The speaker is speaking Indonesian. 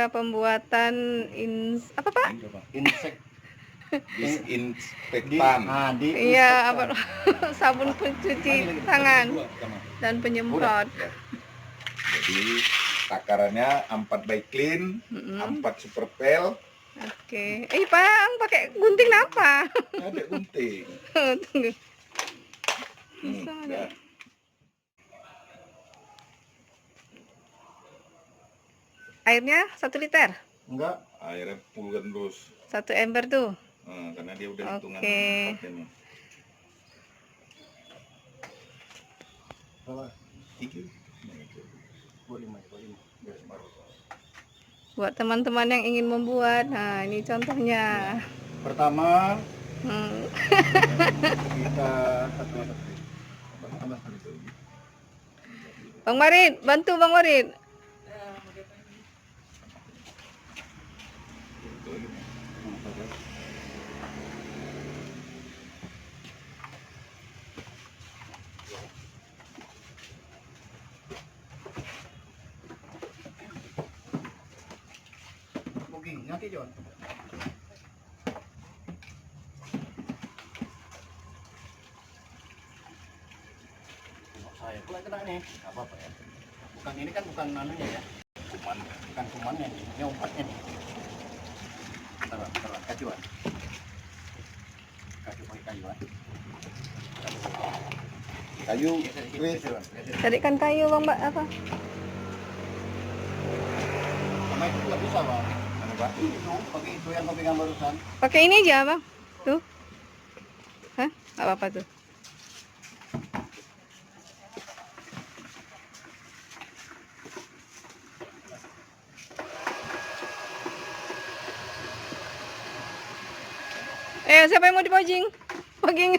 cara pembuatan apa Pak? Disinfektan. Iya, sabun pencuci tangan dan penyemprot. Jadi takarannya 4 by clean, 4 super pel. Oke. Bang, pakai gunting apa? Ada gunting. Tunggu. Bisa nggak? Airnya 1 liter? Enggak, airnya puluhan terus. 1 ember tuh. Karena dia udah hitungan Oke. 4 ini. Buat teman-teman yang ingin membuat, nah ini contohnya. Pertama, kita Bang Marit, bantu Bang Marit. nanti John. Saya pula kena nih, apa ya? Bukan ini kan bukan anunya ya, kuman, bukan kumannya, ini ompatnya nih. Bentar, kajuan. Kayu pakai kayuan. Kayu, Chris. Carikan kayu Bang, Mbak, apa? Sama itu nggak bisa Bang. Pak? Itu, pakai itu yang kau pegang barusan. Pakai ini aja Bang. Tuh. Hah? Apa tuh? Siapa yang mau dipojing? Poging.